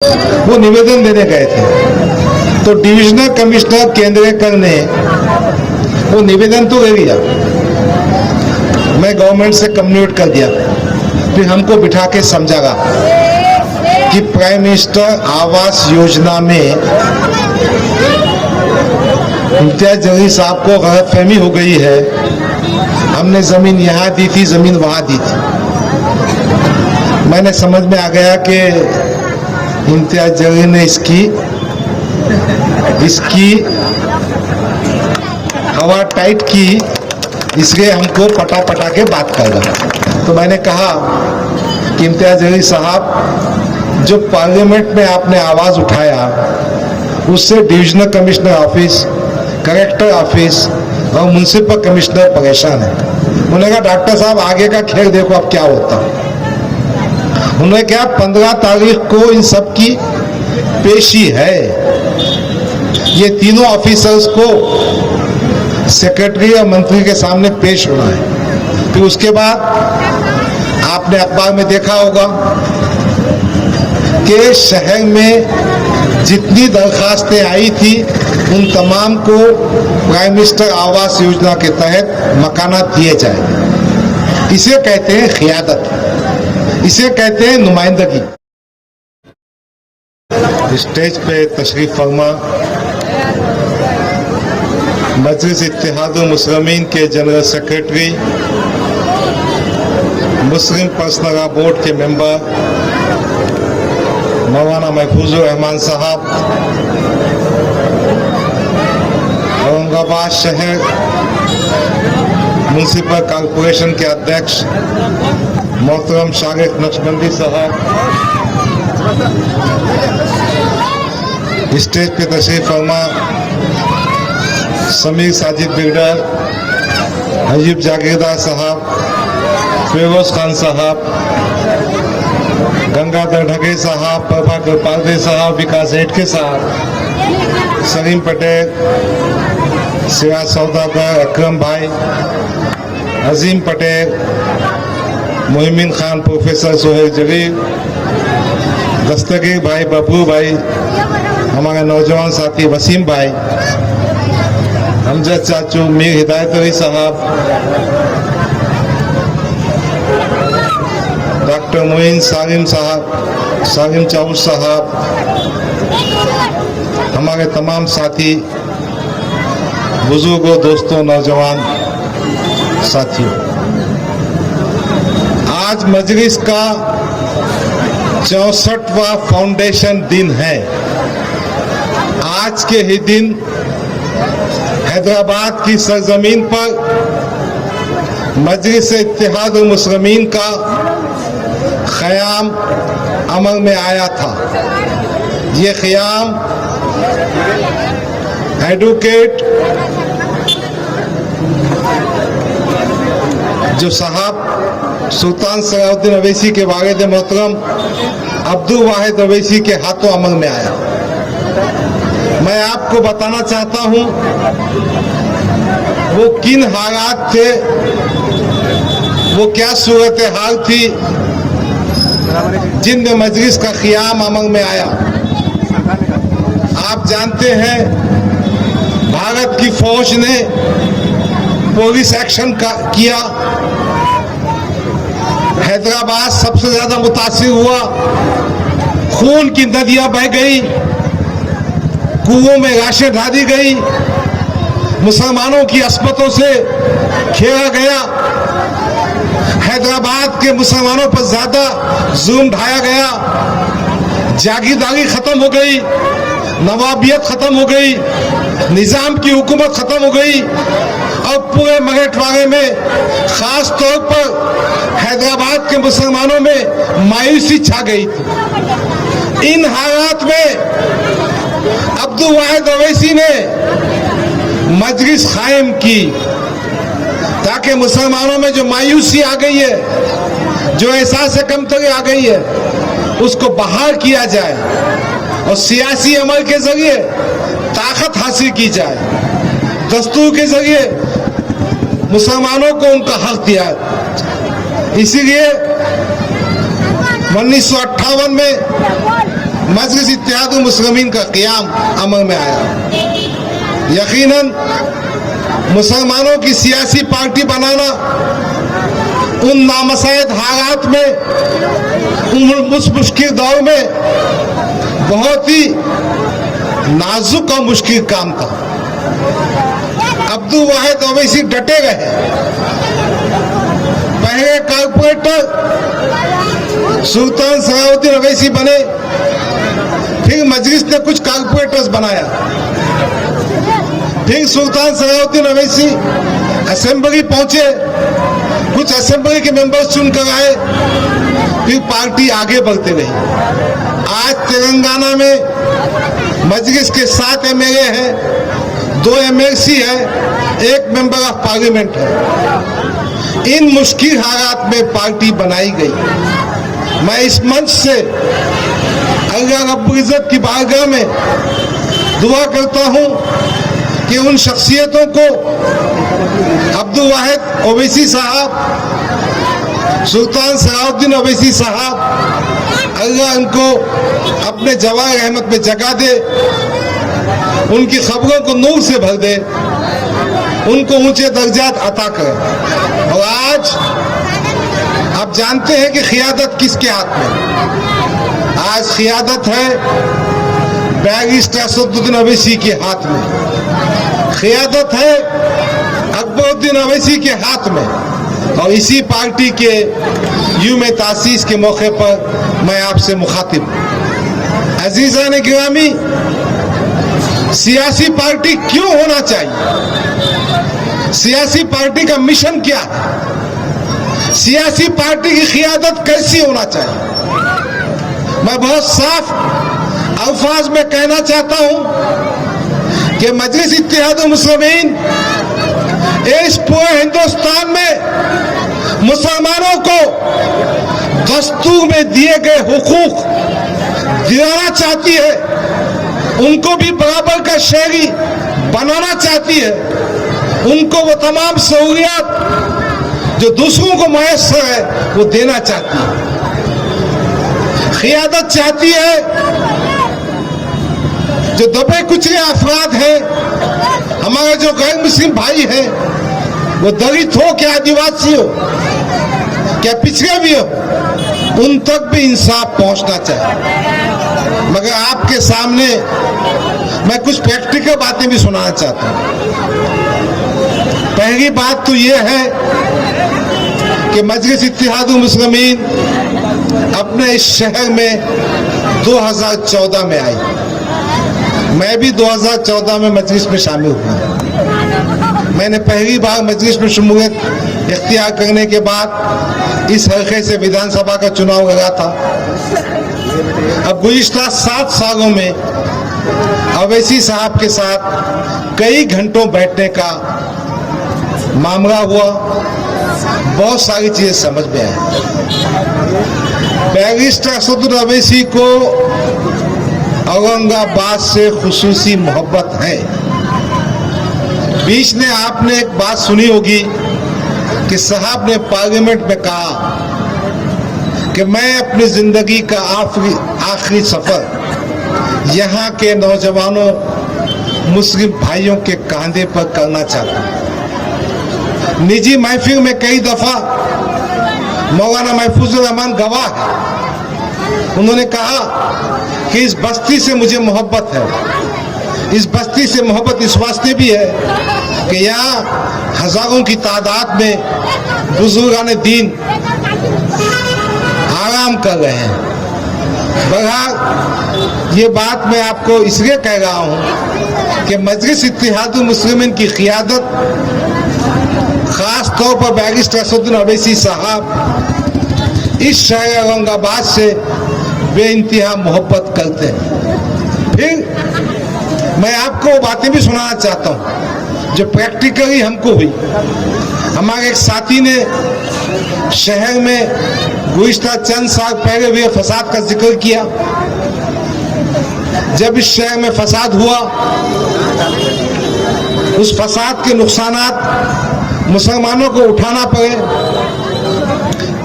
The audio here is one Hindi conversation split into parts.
वो निवेदन देने गए थे, तो डिविजनल कमिश्नर केंद्रेकर ने वो निवेदन तो दे दिया, मैं गवर्नमेंट से कम्युनिकेट कर दिया, फिर हमको बिठा के समझागा कि प्राइम मिनिस्टर आवास योजना में इम्तियाज जलील साहब को गलतफहमी हो गई है, हमने जमीन यहाँ दी थी, जमीन वहां दी थी। मैंने समझ में आ गया कि इम्तियाज जलील ने इसकी हवा टाइट की, इसलिए हमको पटा पटा के बात कर रहा। तो मैंने कहा कि इम्तियाज जलील साहब, जो पार्लियामेंट में आपने आवाज उठाया उससे divisional commissioner office, collector office और म्युनिसिपल कमिश्नर परेशान है। उन्होंने कहा डॉक्टर साहब आगे का खेल देखो अब क्या होता। उन्होंने कहा 15 तारीख को इन सब की पेशी है, ये तीनों ऑफिसर्स को सेक्रेटरी और मंत्री के सामने पेश होना है। फिर उसके बाद आपने अखबार में देखा होगा कि शहर में जितनी दरखास्तें आई थी उन तमाम को प्राइम मिनिस्टर आवास योजना के तहत मकानात दिए जाए। इसे कहते हैं क़ियादत, इसे कहते हैं नुमाइंदगी। स्टेज पे तशरीफ फरमा मजलिस इत्तेहादुल मुस्लिमीन के जनरल सेक्रेटरी, मुस्लिम पर्सनल बोर्ड के मेंबर मौलाना महफूजुर रहमान साहब, औरंगाबाद शहर म्युनिसिपल कॉरपोरेशन के अध्यक्ष मोहतरम शागिद नक्शबंदी साहब, स्टेज पे तशरीफ फरमा समीर साजिद बिगडर, अजीब जागीरदार साहब, फिरोज खान साहब, गंगाधर ढगे साहब, प्रभाकर पारदे साहब, विकास हेडके साहब, सलीम पटेल, सिराज सौदागर, अकरम भाई, अजीम पटेल, मोहिमीन खान, प्रोफेसर सोहेल जलील, दस्तगीर भाई, बबरू भाई, हमारे नौजवान साथी वसीम भाई, हमजद चाचू, मीर हिदायत अली साहब, डॉक्टर मोइन सालिम साहब, सालिम चाउर साहब, हमारे तमाम साथी, बुजुर्गों, दोस्तों, नौजवान साथियों, आज मजलिस का 64वां फाउंडेशन दिन है। आज के ही दिन हैदराबाद की सरजमीन पर मजलिस इत्तेहादुल मुस्लिमीन का क़याम अमल में आया था। ये क़याम एडवोकेट जो साहब सुल्तान सलाउद्दीन अवैसी के वालिद मोहतरम अब्दुल वाहिद अवैसी के हाथों अमल में आया। मैं आपको बताना चाहता हूं वो किन हालात थे, वो क्या सूरत हाल थी जिनमें मजलिस का क़याम अमल में आया। आप जानते हैं भारत की फौज ने पुलिस एक्शन किया, हैदराबाद सबसे ज्यादा मुतासिर हुआ, खून की नदियां बह गई, कुओं में लाशें डाली गई, मुसलमानों की अस्मतों से खेला गया, हैदराबाद के मुसलमानों पर ज्यादा जुल्म ढाया गया, जागीरदारी खत्म हो गई, नवाबियत खत्म हो गई, निजाम की हुकूमत खत्म हो गई और पूरे मराठवाड़े में खास तौर पर हैदराबाद के मुसलमानों में मायूसी छा गई थी। इन हालात में अब्दुल वाहिद अवैसी ने मजलिस कायम की ताकि मुसलमानों में जो मायूसी आ गई है, जो एहसास कमतरी आ गई है, उसको बहाल किया जाए और सियासी अमल के जरिए ताकत हासिल की जाए, दस्तूर के जरिए मुसलमानों को उनका हक दिया। इसीलिए 1958 में मजलिस इत्तेहादुल मुस्लिमीन का क़याम अमल में आया। यकीनन मुसलमानों की सियासी पार्टी बनाना उन नामसायद हालात में, उस मुश्किल दौर में बहुत ही नाजुक और मुश्किल काम था। अब्दुल वाहिद ओवैसी डटे रहे। पहले कारपोरेटर सुल्तान सलाउद्दीन ओवैसी बने, फिर मजलिस ने कुछ कारपोरेटर्स बनाया, फिर सुल्तान सलाउद्दीन ओवैसी असेंबली पहुंचे, कुछ असेंबली के मेंबर्स चुनकर आए, फिर पार्टी आगे बढ़ती रही। आज तेलंगाना में मजलिस के 7 एमएलए हैं, 2 एमएलसी है, 1 मेंबर ऑफ पार्लियामेंट है। इन मुश्किल हालात में पार्टी बनाई गई। मैं इस मंच से अल्लाह रब्बुल इज्जत की बारगाह में दुआ करता हूं कि उन शख्सियतों को, अब्दुल वाहिद ओवैसी साहब, सुल्तान सलाउद्दीन ओवैसी साहब, अल्लाह उनको अपने जवाब रहमत में जगा दे, उनकी खबरों को नूर से भर दे, उनको ऊंचे दर्जात अता करे। और आज आप जानते हैं कि क़ियादत किसके हाथ में? आज क़ियादत है बैरिस्टर असदुद्दीन ओवैसी के हाथ में, क़ियादत है अकबरुद्दीन ओवैसी के हाथ में। और इसी पार्टी के यूम तासीस के मौके पर मैं आपसे मुखातिब हूं। अजीज़ान गिरामी, सियासी पार्टी क्यों होना चाहिए? सियासी पार्टी का मिशन क्या है? सियासी पार्टी की क़ियादत कैसी होना चाहिए? मैं बहुत साफ अल्फाज में कहना चाहता हूं कि मजलिस इत्तेहादुल मुस्लिमीन इस पूरे हिंदुस्तान में मुसलमानों को दस्तूर में दिए गए हुकूक दिलाना चाहती है, उनको भी बराबर का शहरी बनाना चाहती है, उनको वो तमाम सहूलियात जो दूसरों को मुयस्सर है वो देना चाहती है। क़ियादत चाहती है जो दबे कुचले अफराद हैं, हमारे जो गैर मुस्लिम भाई हैं, वो दलित हो क्या आदिवासी हो क्या पिछड़े भी हो, उन तक भी इंसाफ पहुंचना चाहिए। मगर आपके सामने मैं कुछ प्रैक्टिकल बातें भी सुनाना चाहता हूं। पहली बात तो ये है कि मजलिस इत्तेहादुल मुस्लिमीन अपने इस शहर में 2014 में आई। मैं भी 2014 में मजलिस में शामिल हुआ। मैंने पहली बार मजलिस में शमूलियत इख्तियार करने के बाद इस हल्के से विधानसभा का चुनाव लगा था। अब गुज़िश्ता 7 सालों में ओवैसी साहब के साथ कई घंटों बैठने का मामला हुआ, बहुत सारी चीजें समझ में आई। बैरिस्टर असदुद्दीन ओवैसी को औरंगाबाद से खुसूसी मोहब्बत है। बीच में आपने एक बात सुनी होगी कि साहब ने पार्लियामेंट में कहा कि मैं अपनी जिंदगी का आखिरी सफर यहाँ के नौजवानों मुस्लिम भाइयों के कंधे पर करना चाहता हूँ। निजी महफिल में कई दफा मौलाना महफूजुर रहमान गवाह है, उन्होंने कहा कि इस बस्ती से मुझे मोहब्बत है। इस बस्ती से मोहब्बत इस वास्ते भी है कि यहाँ हजारों की तादाद में बुजुर्गान दीन आराम कर रहे हैं। बहरहाल ये बात मैं आपको इसलिए कह रहा हूँ कि मजलिस इत्तेहादुल मुस्लिमीन की क़ियादत खास तौर पर बैरिस्टर असदुद्दीन ओवैसी साहब इस शहर औरंगाबाद से बेइंतहा मोहब्बत करते हैं। फिर मैं आपको वो बातें भी सुनाना चाहता हूँ जो प्रैक्टिकली हमको हुई। हमारे एक साथी ने शहर में गुज़िश्ता चंद साल पहले हुए फसाद का जिक्र किया। जब इस शहर में फसाद हुआ, उस फसाद के नुकसानात मुसलमानों को उठाना पड़े।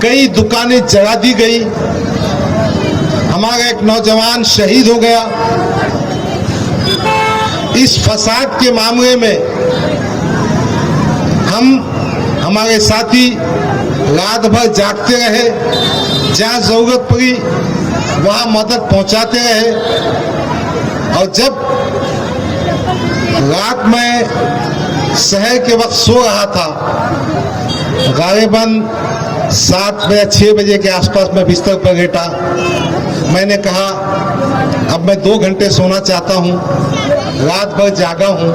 कई दुकानें जला दी गई, हमारे हमारा एक नौजवान शहीद हो गया। इस फसाद के मामले में हमारे साथी रात भर जागते रहे, जहां जरूरत पड़ी वहां मदद पहुंचाते रहे। और जब रात में शहर के वक्त सो रहा था, गालिबन 7 या 6 बजे के आसपास मैं बिस्तर पर लेटा। मैंने कहा अब मैं 2 घंटे सोना चाहता हूं, रात भर जागा हूं।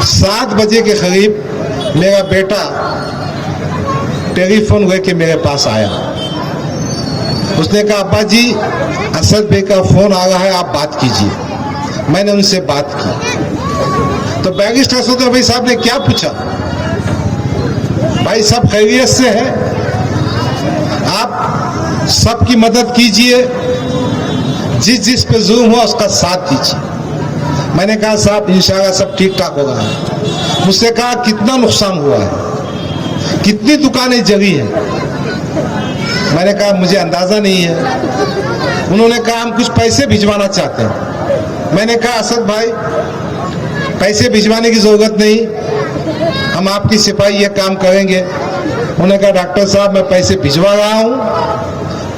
7 बजे के करीब मेरा बेटा टेलीफोन लेके मेरे पास आया। उसने कहा अब्बा जी, असद भाई का फोन आ रहा है, आप बात कीजिए। मैंने उनसे बात की तो बैरिस्टर असद भाई साहब ने क्या पूछा, भाई सब खैरियत से है, आप सबकी मदद कीजिए, जिस पे जुल्म हुआ उसका साथ दीजिए। मैंने कहा साहब इंशाल्लाह सब ठीक ठाक होगा। मुझसे कहा कितना नुकसान हुआ है, कितनी दुकानें जली हैं। मैंने कहा मुझे अंदाजा नहीं है। उन्होंने कहा हम कुछ पैसे भिजवाना चाहते हैं। मैंने कहा असद भाई पैसे भिजवाने की जरूरत नहीं, हम आपकी सिपाही ये काम करेंगे। उन्होंने कहा डॉक्टर साहब मैं पैसे भिजवा रहा हूं।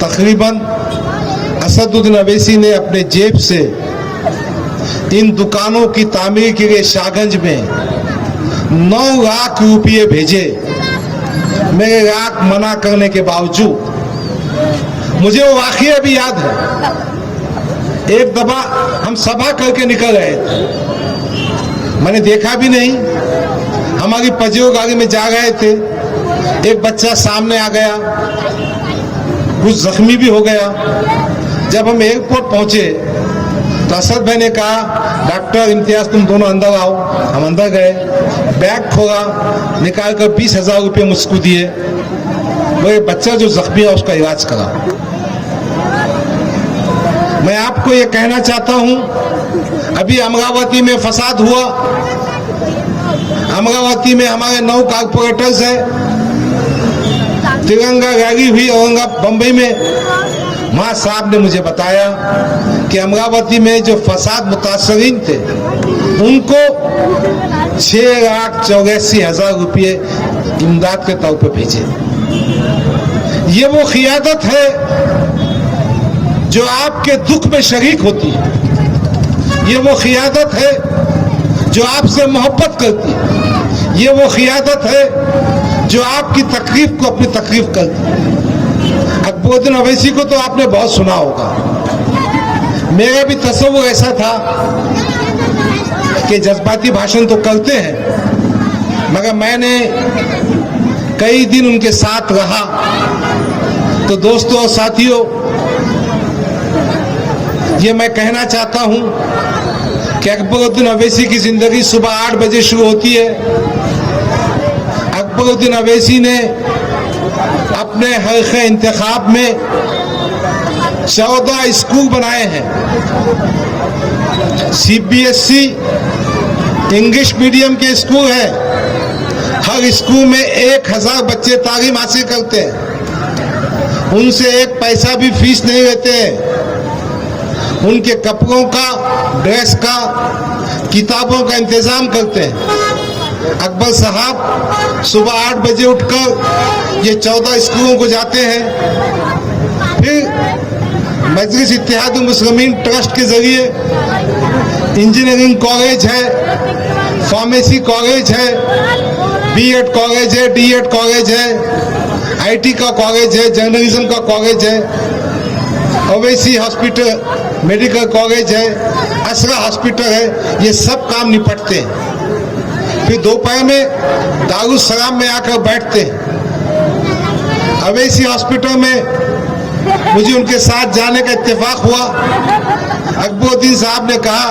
तकरीबन असदुद्दीन अवैसी ने अपने जेब से इन दुकानों की तामीर के लिए शाहगंज में 9 लाख रुपये भेजे। मेरे लाख मना करने के बावजूद मुझे वो वाकया भी याद है। एक दफा हम सभा करके निकल रहे थे, मैंने देखा भी नहीं, हमारी पजेरो गाड़ी में जा रहे थे। एक बच्चा सामने आ गया, कुछ जख्मी भी हो गया। जब हम एयरपोर्ट पहुंचे तो असद भाई ने कहा डॉक्टर इम्तियाज तुम दोनों अंदर आओ। हम अंदर गए, बैग खोला, निकाल कर 20,000 रुपये मुझको दिए। वो एक बच्चा जो जख्मी है उसका इलाज करा। मैं आपको ये कहना चाहता हूं, अभी अमरावती में फसाद हुआ। अमरावती में हमारे 9 कारपोरेटर्स हैं, तिरंगा रैली हुई औरंगाबाद बंबई में। वहां साहब ने मुझे बताया कि अमरावती में जो फसाद मुतासरीन थे उनको 6,84,000 रुपये इमदाद के तौर पर भेजे। ये वो क़ियादत है जो आपके दुख में शरीक होती है। ये वो क़ियादत है जो आपसे मोहब्बत करती है। ये वो क़ियादत है जो आपकी तकलीफ को अपनी तकलीफ करती है। अकबरुद्दीन अवैसी को तो आपने बहुत सुना होगा। मेरा भी तसव्वुर ऐसा था कि जज्बाती भाषण तो करते हैं, मगर मैंने कई दिन उनके साथ रहा तो दोस्तों और साथियों, ये मैं कहना चाहता हूं कि अकबरुद्दीन अवैसी की जिंदगी सुबह 8 बजे शुरू होती है। अकबरुद्दीन अवैसी ने अपने हल्के इंतखाब में 14 स्कूल बनाए हैं। CBSE इंग्लिश मीडियम के स्कूल है। हर स्कूल में 1000 बच्चे तालीम हासिल करते हैं। उनसे 1 पैसा भी फीस नहीं लेते हैं। उनके कपड़ों का, ड्रेस का, किताबों का इंतजाम करते हैं। अकबर साहब सुबह 8 बजे उठकर ये 14 स्कूलों को जाते हैं। फिर मजलिस इत्तेहाद मुस्लिमीन ट्रस्ट के जरिए इंजीनियरिंग कॉलेज है, फार्मेसी कॉलेज है, B.Ed कॉलेज है, D.Ed कॉलेज है, IT का कॉलेज है, जर्नलिज्म का कॉलेज है, ओवैसी हॉस्पिटल मेडिकल कॉलेज है, असरा हॉस्पिटल है। ये सब काम निपटते हैं। फिर दोपहर में दारुस्सलाम में आकर बैठते हैं। अवैसी हॉस्पिटल में मुझे उनके साथ जाने का इत्तेफाक हुआ। अकबरुद्दीन साहब ने कहा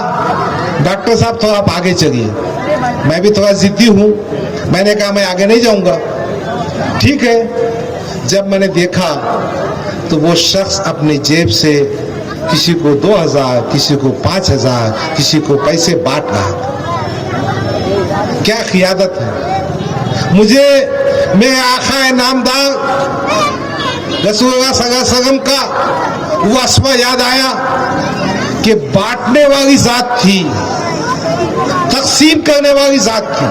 डॉक्टर साहब थोड़ा आप आगे चलिए। मैं भी थोड़ा जिद्दी हूँ, मैंने कहा मैं आगे नहीं जाऊंगा। ठीक है। जब मैंने देखा तो वो शख्स अपनी जेब से किसी को 2,000, किसी को 5,000, किसी को पैसे बांट रहा था। क्या क़ियादत है। मुझे मेरे आका नामदार रसूलुल्लाह सल्लल्लाहु अलैहि वसल्लम का वो अस्मा याद आया कि बांटने वाली जात थी, तकसीम करने वाली जात थी।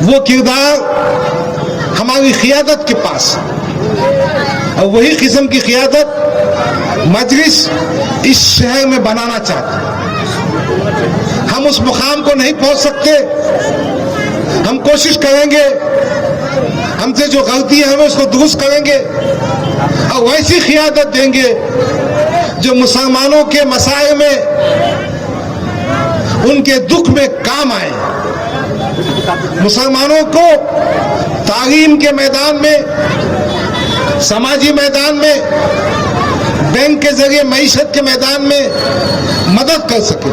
वो किरदार हमारी क़ियादत के पास, और वही किस्म की क़ियादत मजलिस इस शहर में बनाना चाहते हैं। हम उस मुकाम को नहीं पहुंच सकते, हम कोशिश करेंगे, हमसे जो गलती है हमें उसको दुरुस्त करेंगे और वैसी क़ियादत देंगे जो मुसलमानों के मसाइल में, उनके दुख में काम आए। मुसलमानों को तालीम के मैदान में, समाजी मैदान में, बैंक के जरिए मईशत के मैदान में मदद कर सके।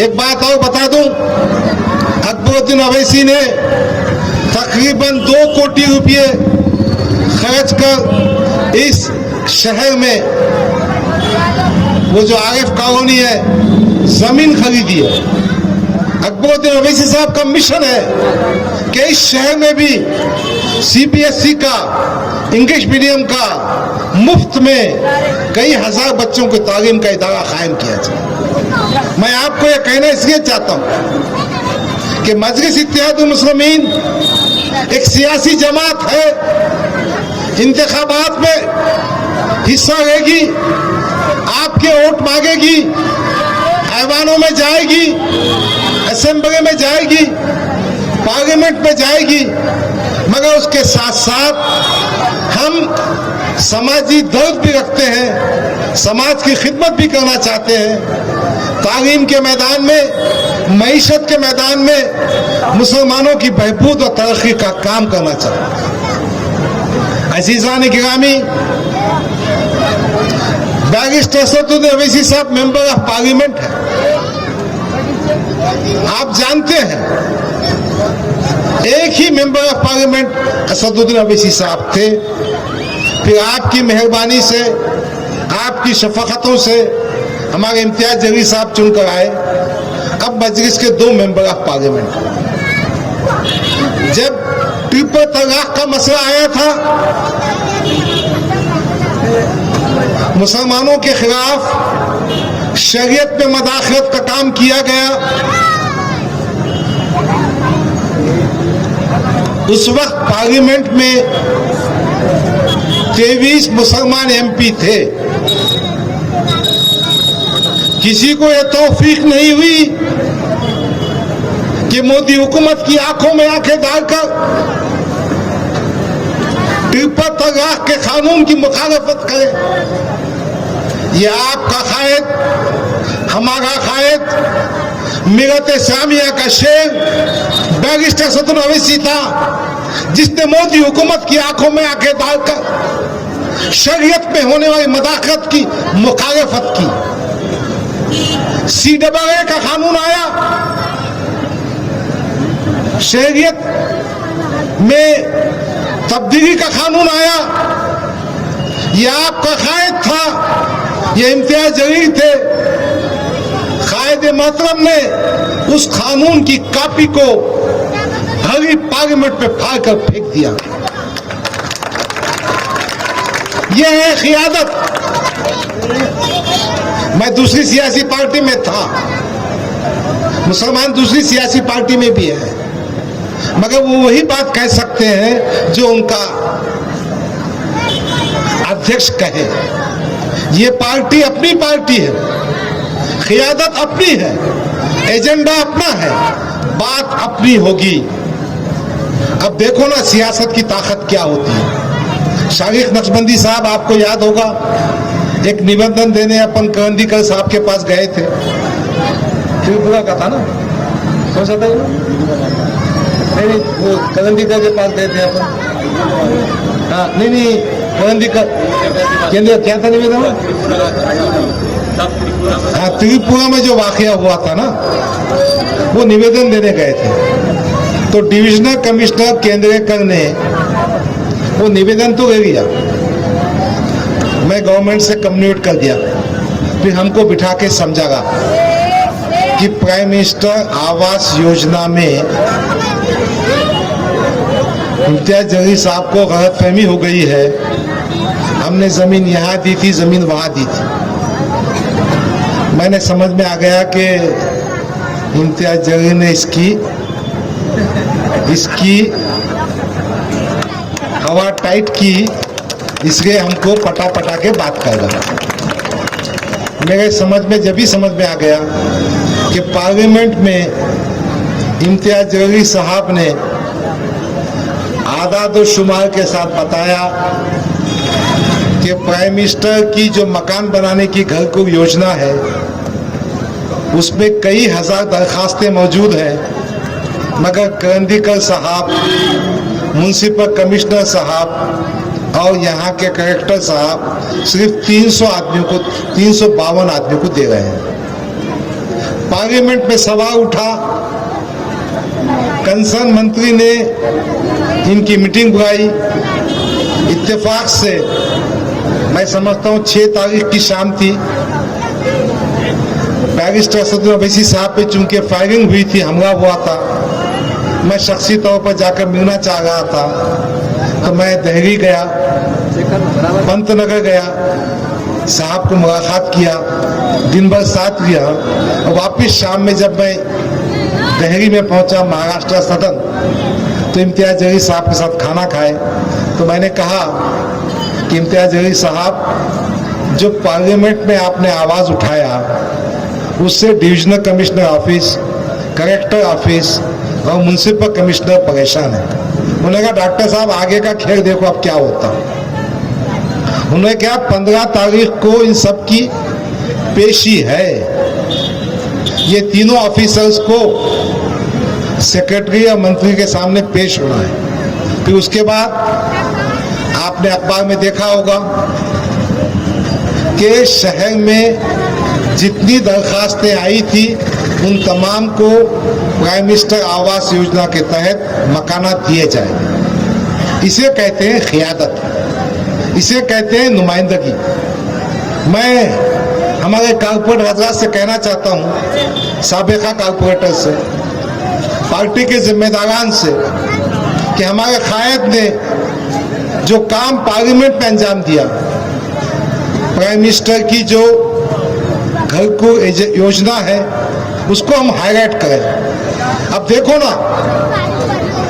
एक बात और बता दूं, अकबरुद्दीन अवैसी ने तकरीबन 2 कोटी रुपये खर्च कर इस शहर में वो जो आरिफ कॉलोनी है जमीन खरीदी है। अकबरुद्दीन अवैसी साहब का मिशन है कि इस शहर में भी CBSE का, इंग्लिश मीडियम का मुफ्त में कई हजार बच्चों को तालीम का इदारा कायम किया जाए। मैं आपको यह कहना इसलिए चाहता हूं कि मजलिस इत्तेहादुल मुस्लिमीन एक सियासी जमात है, इंतखाबात में हिस्सा लेगी, आपके वोट मांगेगी, ऐवानों में जाएगी, असेंबली में जाएगी, पार्लियामेंट में जाएगी, मगर उसके साथ साथ हम समाजी दर्द भी रखते हैं, समाज की खिदमत भी करना चाहते हैं। तालीम के मैदान में, मईशत के मैदान में मुसलमानों की बहबूद और तरक्की का काम करना चाहते हैं। अजीज़ान गिरामी, बैरिस्टर असदुद्दीन अवैसी साहब मेंबर ऑफ पार्लियामेंट है। आप जानते हैं एक ही member of parliament Asaduddin Owaisi साहब थे, फिर आपकी मेहरबानी से, आपकी शफकतों से हमारे इम्तियाज जलील साहब चुनकर आए। अब मजलिस के 2 मेंबर ऑफ पार्लियामेंट। जब ट्रिपल तलाक का मसला आया था, मुसलमानों के खिलाफ शरीयत में मदाखलत का काम किया गया, उस वक्त पार्लियामेंट में 23 मुसलमान MP थे। किसी को यह तौफीक नहीं हुई कि मोदी हुकूमत की आंखों में आंखें डालकर ट्रिपल तलाक के कानून की मुखालफत करे। यह आपका कायद, हमारा कायद, मिलत इस्लामिया का शेर बैरिस्टर असदुद्दीन अवैसी था, जिसने मोदी हुकूमत की आंखों में आंखें डालकर शरीयत में होने वाली मदाखलत की मुखालफत की। CAA का कानून आया, शरीयत में तब्दीली का कानून आया, यह आपका कायद था, ये इम्तियाज जलील थे। कायद मोहतरम ने उस कानून की कॉपी को हरी पार्लियामेंट में फाड़ कर फेंक दिया। यह है क़ियादत। मैं दूसरी सियासी पार्टी में था, मुसलमान दूसरी सियासी पार्टी में भी है, मगर वो वही बात कह सकते हैं जो उनका अध्यक्ष कहे। ये पार्टी अपनी पार्टी है, क़ियादत अपनी है, एजेंडा अपना है, बात अपनी होगी। अब देखो ना सियासत की ताकत क्या होती है। शारिक नक्शबंदी साहब, आपको याद होगा, एक निबंधन देने अपन करंदीकर साहब के पास गए थे। त्रिपुरा का था ना, कौन सा था? नहीं, वो करंदीकर के पास गए थे अपन। हाँ, नहीं, करंदीकर केंद्र क्या था निवेदन? हाँ, त्रिपुरा में जो वाकया हुआ था ना, वो निवेदन देने गए थे। तो डिविजनल कमिश्नर केंद्रेकर ने वो निवेदन तो ले लिया, मैं गवर्नमेंट से कम्युनिकेट कर दिया, फिर हमको बिठा के समझागा कि प्राइम मिनिस्टर आवास योजना में इम्तियाज जलील साहब को गलतफहमी हो गई है, हम हमने जमीन यहाँ दी थी, जमीन वहां दी थी। मैंने समझ में आ गया कि इम्तियाज जलील ने इसकी हवा टाइट की, इसलिए हमको पटा पटा के बात कर रहा। मेरे समझ में जब भी समझ में आ गया कि पार्लियामेंट में इम्तियाज जलील साहब ने आदाद शुमार के साथ बताया कि प्राइम मिनिस्टर की जो मकान बनाने की घर को योजना है उसमें कई हजार दरखास्तें मौजूद हैं, मगर करंदीकर साहब, म्युनिसिपल कमिश्नर साहब और यहाँ के कलेक्टर साहब सिर्फ 352 आदमियों को दे रहे हैं। पार्लियामेंट में सवाल उठा, कंसर्न मंत्री ने इनकी मीटिंग बुलाई। इत्तेफाक से मैं समझता हूँ 6 तारीख की शाम थी। बैरिस्टर असदुद्दीन ओवैसी साहब पे चूंकि फायरिंग हुई थी, हमला हुआ था, मैं शख्सी तौर पर जाकर मिलना चाह रहा था, तो मैं दिल्ली गया, पंतनगर गया, साहब को मुलाकात किया, दिन भर साथ लिया और वापिस शाम में जब मैं दिल्ली में पहुंचा महाराष्ट्र सदन, तो इम्तियाज जलील साहब के साथ खाना खाए। तो मैंने कहा कि इम्तियाज जलील साहब, जो पार्लियामेंट में आपने आवाज उठाया उससे divisional commissioner office, collector office और म्युनिसिपल कमिश्नर परेशान है। उन्होंने कहा डॉक्टर साहब आगे का खेल देखो अब क्या होता। उन्होंने कहा 15 तारीख को इन सब की पेशी है, ये तीनों ऑफिसर्स को सेक्रेटरी या मंत्री के सामने पेश होना है। फिर उसके बाद आपने अखबार में देखा होगा कि शहर में जितनी दरखास्तें आई थी उन तमाम को प्राइम मिनिस्टर आवास योजना के तहत मकानात दिए जाएंगे। इसे कहते हैं क़ियादत, इसे कहते हैं नुमाइंदगी। मैं हमारे कारपोरेटर हजरात से कहना चाहता हूँ, साबिका कारपोरेटर से, पार्टी के जिम्मेदारान से, कि हमारे कायद ने जो काम पार्लियामेंट में अंजाम दिया, प्राइम मिनिस्टर की जो घर को योजना है उसको हम हाईलाइट करें। अब देखो ना,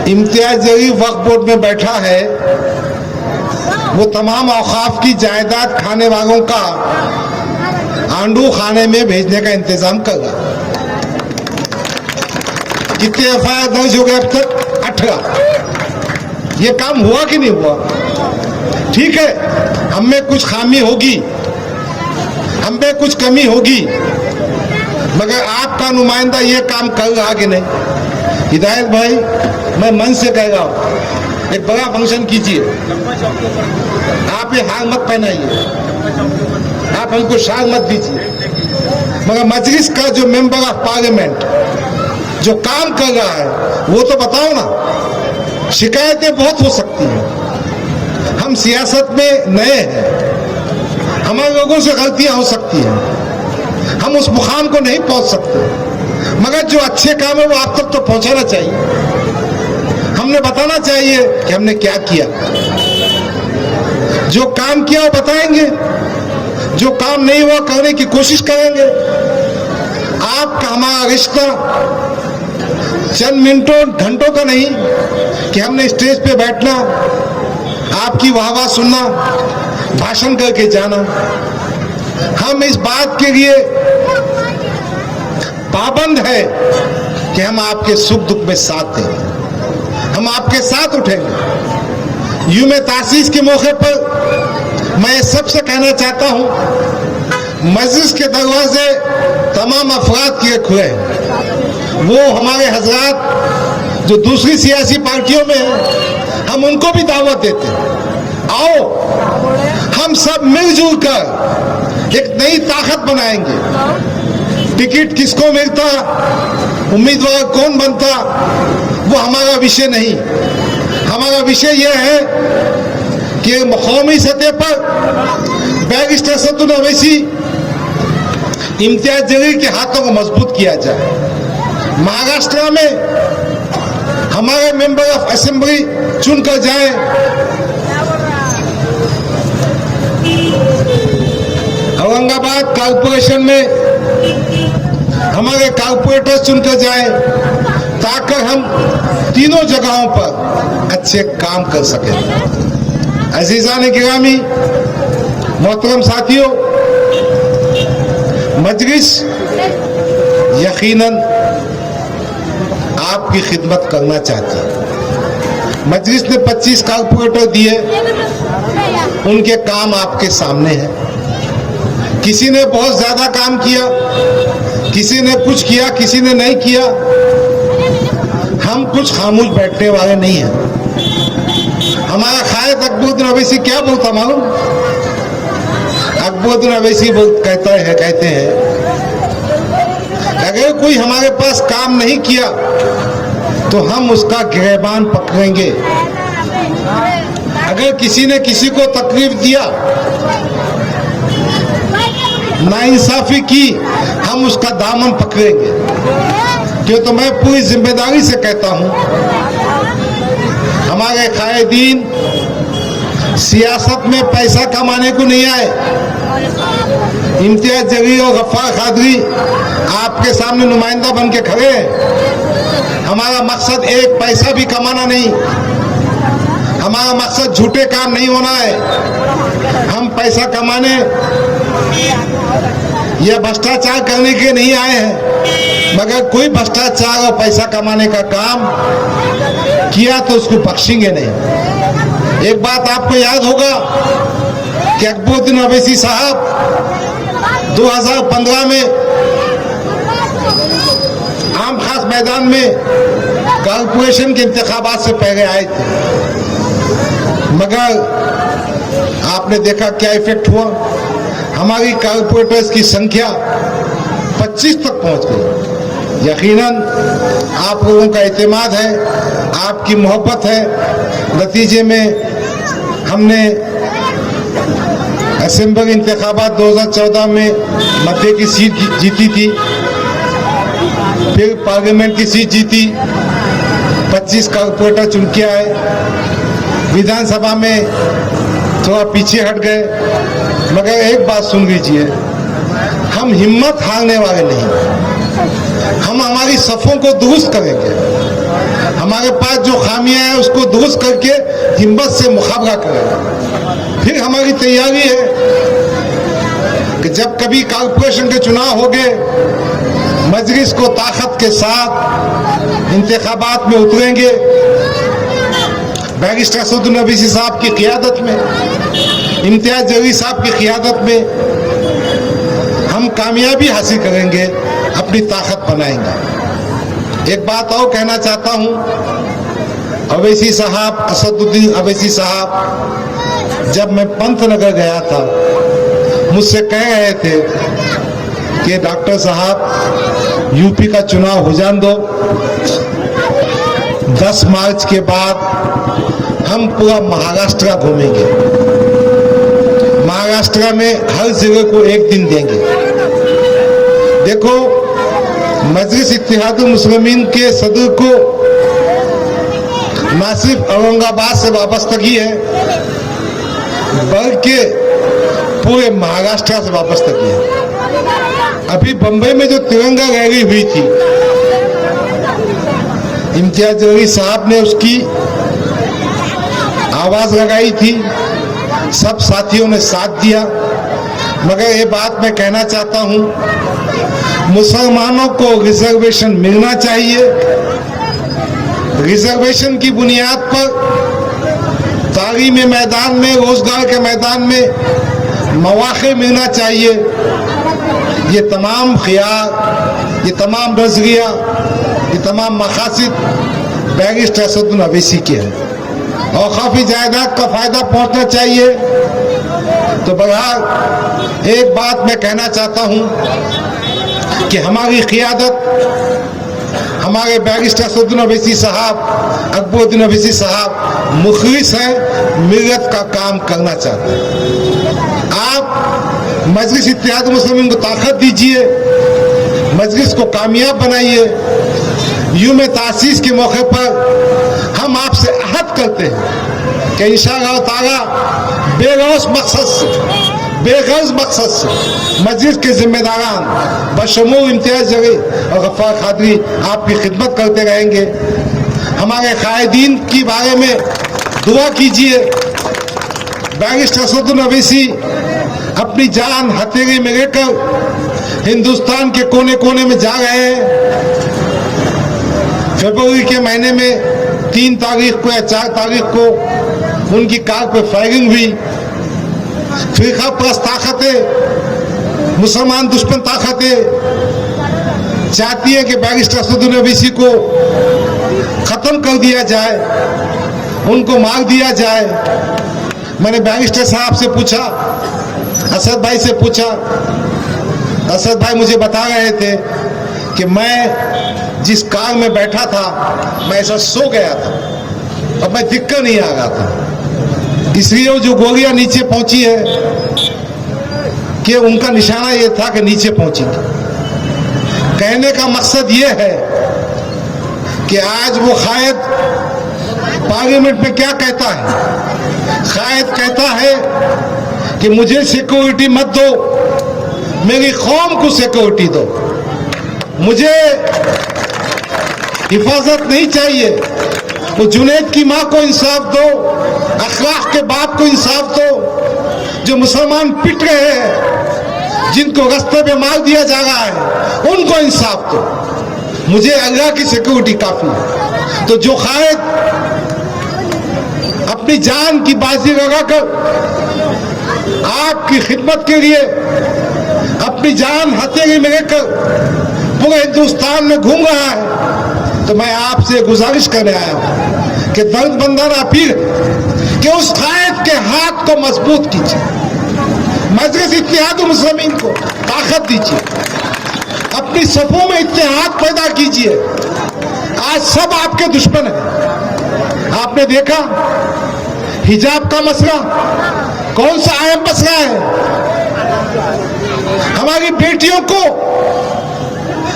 इम्तियाज जलील वक्फ बोर्ड में बैठा है, वो तमाम औकाफ की जायदाद खाने वालों का आंडू खाने में भेजने का इंतजाम कर रहा। कितने एफआईआर दर्ज हो गए अब तक? 18। ये काम हुआ कि नहीं हुआ? ठीक है, हम में कुछ खामी होगी, हम में कुछ कमी होगी, मगर आपका नुमाइंदा ये काम कर रहा कि नहीं? हिदायत भाई, मैं मन से कह रहा हूं, एक बड़ा फंक्शन कीजिए, आप ये हार मत पहनाइए, आप हमको शार मत दीजिए, मगर मजलिस का जो मेंबर ऑफ पार्लियामेंट जो काम कर रहा है वो तो बताओ ना। शिकायतें बहुत हो सकती हैं, हम सियासत में नए हैं, हमारे लोगों से गलतियां हो सकती हैं, हम उस मुकाम को नहीं पहुंच सकते, मगर जो अच्छे काम है वो आप तक तो पहुंचाना चाहिए। हमने बताना चाहिए कि हमने क्या किया, जो काम किया वो बताएंगे, जो काम नहीं हुआ करने की कोशिश करेंगे। आपका हमारा रिश्ता चंद मिनटों घंटों का नहीं कि हमने स्टेज पे बैठना, आपकी वाहवाह सुनना, भाषण करके जाना। हम इस बात के लिए पाबंद है कि हम आपके सुख दुख में साथ देंगे, हम आपके साथ उठेंगे। यूं में तासीस के मौके पर मैं सबसे कहना चाहता हूं, मस्जिद के दरवाजे तमाम अफराद के खुले हैं। वो हमारे हजरात जो दूसरी सियासी पार्टियों में हैं, हम उनको भी दावत देते हैं, आओ हम सब मिलजुल कर एक नई ताकत बनाएंगे। टिकट किसको मिलता, उम्मीदवार कौन बनता, वो हमारा विषय नहीं। हमारा विषय यह है कि कौमी सतह पर बैरिस्टर असदुद्दीन ओवैसी, इम्तियाज जलील के हाथों को मजबूत किया जाए। महाराष्ट्र में हमारे मेंबर ऑफ असेंबली चुनकर जाए, औरंगाबाद कॉरपोरेशन में हमारे कारपोरेटर चुनकर जाए ताकि हम तीनों जगहों पर अच्छे काम कर सकें। अजीज़ान गिरामी, मोहतरम साथियों, मजलिस यकीनन आपकी खिदमत करना चाहती है। मजलिस ने 25 कारपोरेटर दिए, उनके काम आपके सामने हैं। किसी ने बहुत ज्यादा काम किया, किसी ने कुछ किया, किसी ने नहीं किया। हम कुछ खामोश बैठने वाले नहीं हैं। हमारा कायद अकबरुद्दीन अवैसी क्या बोलता मालूम? अकबरुद्दीन अवैसी कहते हैं अगर कोई हमारे पास काम नहीं किया तो हम उसका गिरबान पकड़ेंगे। अगर किसी ने किसी को तकलीफ दिया, नाइंसाफी की, हम उसका दामन पकड़ेंगे। क्यों? तो मैं पूरी जिम्मेदारी से कहता हूं, हमारे कायदीन सियासत में पैसा कमाने को नहीं आए। इम्तियाज जलील और गफ्फार कादरी आपके सामने नुमाइंदा बन के खड़े हैं। हमारा मकसद एक पैसा भी कमाना नहीं, हमारा मकसद झूठे काम नहीं होना है। हम पैसा कमाने या भ्रष्टाचार करने के नहीं आए हैं, मगर कोई भ्रष्टाचार और पैसा कमाने का काम किया तो उसको बख्शेंगे नहीं। एक बात आपको याद होगा कि अकबरुद्दीन अवैसी साहब 2015 में आम खास मैदान में कॉर्पोरेशन के इंतखाबात से पहले आए थे, मगर आपने देखा क्या इफेक्ट हुआ। हमारी कॉर्पोरेटर्स की संख्या 25 तक पहुंच गई। यकीनन आप लोगों का एतमाद है, आपकी मोहब्बत है। नतीजे में हमने असेंबली इंतखाबात 2014 में मध्य की सीट जीती थी, फिर पार्लियामेंट की सीट जीती, 25 कॉर्पोरेटर चुन के आए। विधानसभा में थोड़ा पीछे हट गए, मगर एक बात सुन लीजिए, हम हिम्मत हारने वाले नहीं। हम हमारी सफों को दुरुस्त करेंगे। हमारे पास जो खामियां हैं उसको दुरुस्त करके हिम्मत से मुकाबला करेंगे। फिर हमारी तैयारी है कि जब कभी कॉर्पोरेशन के चुनाव होंगे, मजलिस को ताकत के साथ इंतखाबात में उतरेंगे। बैरिस्टर असदुद्दीन अवैसी साहब की क़ियादत में, इम्तियाज जलील साहब की क़ियादत में हम कामयाबी हासिल करेंगे, अपनी ताकत बनाएंगे। एक बात और कहना चाहता हूं, अवैसी साहब, असदुद्दीन अवैसी साहब जब मैं पंतनगर गया था, मुझसे कह रहे थे कि डॉक्टर साहब यूपी का चुनाव हो जान दो, 10 मार्च के बाद हम पूरा महाराष्ट्र घूमेंगे, महाराष्ट्र में हर जगह को एक दिन देंगे। देखो, मजलिस इत्तेहादुल मुस्लिमीन के सदर को न सिर्फ औरंगाबाद से वाबस्तगी है, बल्कि पूरे महाराष्ट्र से वाबस्तगी है। अभी बंबई में जो तिरंगा रैली हुई थी, इम्तियाज जलील साहब ने उसकी आवाज लगाई थी, सब साथियों ने साथ दिया। मगर ये बात मैं कहना चाहता हूं, मुसलमानों को रिजर्वेशन मिलना चाहिए। रिजर्वेशन की बुनियाद पर तालीमी मैदान में, रोजगार के मैदान में मौके मिलना चाहिए। ये तमाम ख्याल, ये तमाम नजरिया, ये तमाम मकासद बैरिस्टर असदुद्दीन अवैसी के हैं और काफी जायदाद का फायदा पहुंचना चाहिए। तो बहरहाल एक बात मैं कहना चाहता हूं कि हमारी क़ियादत, हमारे बैरिस्टर असदुद्दीन अवैसी साहब, अकबरुद्दीन अवैसी साहब मुखलिस हैं, मिल्लत का काम करना चाहते हैं। आप मजलिस इत्तेहादुल मुस्लिमीन को ताकत दीजिए, मजलिस को कामयाब बनाइए। यूम तासीस के मौके पर हम आपसे अहद करते हैं कि इंशाअल्लाह ताला बेलौस मकसद से, बेगर्ज मकसद से मस्जिद के जिम्मेदारान बशमूल इम्तियाज जरी और गफ्फार कादरी आपकी खिदमत करते रहेंगे। हमारे कायदीन के बारे में दुआ कीजिए। बैरिस्टर असदुद्दीन ओवैसी अपनी जान हथेली में लेकर हिंदुस्तान के कोने कोने में जा रहे हैं। फरवरी के महीने में 3 तारीख को या 4 तारीख को उनकी कार पर फायरिंग हुई। फिरका परस्त ताकतें, मुसलमान दुश्मन ताकतें चाहती है कि बैरिस्टर असदुद्दीन ओवैसी को खत्म कर दिया जाए, उनको मार दिया जाए। मैंने बैरिस्टर साहब से पूछा, असद भाई से पूछा। असद भाई मुझे बता रहे थे कि मैं जिस कार में बैठा था मैं ऐसा सो गया था और मैं दिक्कत नहीं आ रहा था, इसलिए वो जो गोलियां नीचे पहुंची है कि उनका निशाना ये था कि नीचे पहुंची। कहने का मकसद ये है कि आज वो कायद पार्लियामेंट में क्या कहता है? कायद कहता है कि मुझे सिक्योरिटी मत दो, मेरी कौम को सिक्योरिटी दो, मुझे हिफाजत नहीं चाहिए। वो जुनैद की माँ को इंसाफ दो, अखलाक के बाप को इंसाफ दो। जो मुसलमान पिट रहे हैं, जिनको रास्ते पे मार दिया जा रहा है, उनको इंसाफ दो। मुझे अल्लाह की सिक्योरिटी काफी है। तो जो कायद अपनी जान की बाजी लगाकर आपकी खिदमत के लिए अपनी जान हथेली में लेकर पूरे हिंदुस्तान में घूम रहा है, तो मैं आपसे गुजारिश करने आया हूं कि दर्दमंदाना अपील कि उस कायद के हाथ को मजबूत कीजिए, मजलिस इत्तेहादुल मुस्लिमीन को ताकत दीजिए, अपनी सफों में इत्तेहाद पैदा कीजिए। आज सब आपके दुश्मन हैं। आपने देखा हिजाब का मसला कौन सा अहम मसला है? हमारी बेटियों को,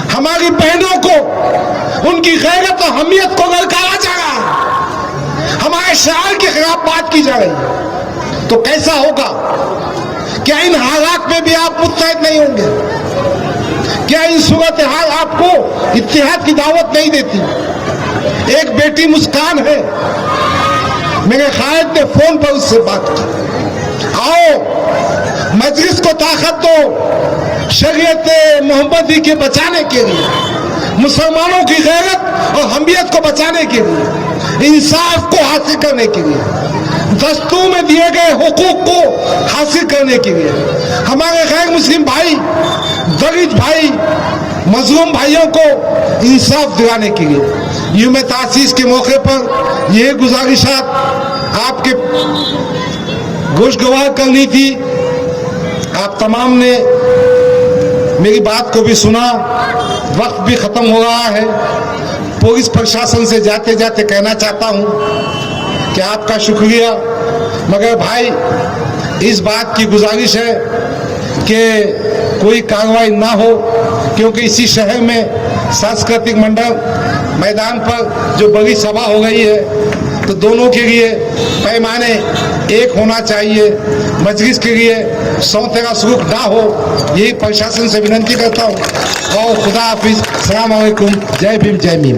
हमारी बहनों को, उनकी गैरत और हमियत को ललकारा जा रहा है, हमारे शायर के खिलाफ बात की जा रही है। तो कैसा होगा? क्या इन हालात में भी आप मुत्तहद नहीं होंगे? क्या इन सूरत हाल आपको इत्तेहाद की दावत नहीं देती? एक बेटी मुस्कान है, मेरे कायद ने फोन पर उससे बात की, आओ मजलिस को ताकत दो शरीयत मोहम्मदी के बचाने के लिए, मुसलमानों की गैरत और हमियत को बचाने के लिए, इंसाफ को हासिल करने के लिए, दस्तूर में दिए गए हुकूक को हासिल करने के लिए, हमारे गैर मुस्लिम भाई, दलित भाई, मजलूम भाइयों को इंसाफ दिलाने के लिए यूम तासीस के मौके पर ये गुजारिशात आपके गोशगवार करनी थी। आप तमाम ने मेरी बात को भी सुना। वक्त भी खत्म हो रहा है। पुलिस प्रशासन से जाते जाते कहना चाहता हूं कि आपका शुक्रिया, मगर भाई इस बात की गुजारिश है कि कोई कार्रवाई ना हो, क्योंकि इसी शहर में सांस्कृतिक मंडल मैदान पर जो बड़ी सभा हो गई है, तो दोनों के लिए पैमाने एक होना चाहिए। मजलिस के लिए सौतेरा सलूक ना हो, यही प्रशासन से विनती करता हूँ। और खुदा हाफिज, अस्सलाम वालेकुम, जय भीम, जय मीम।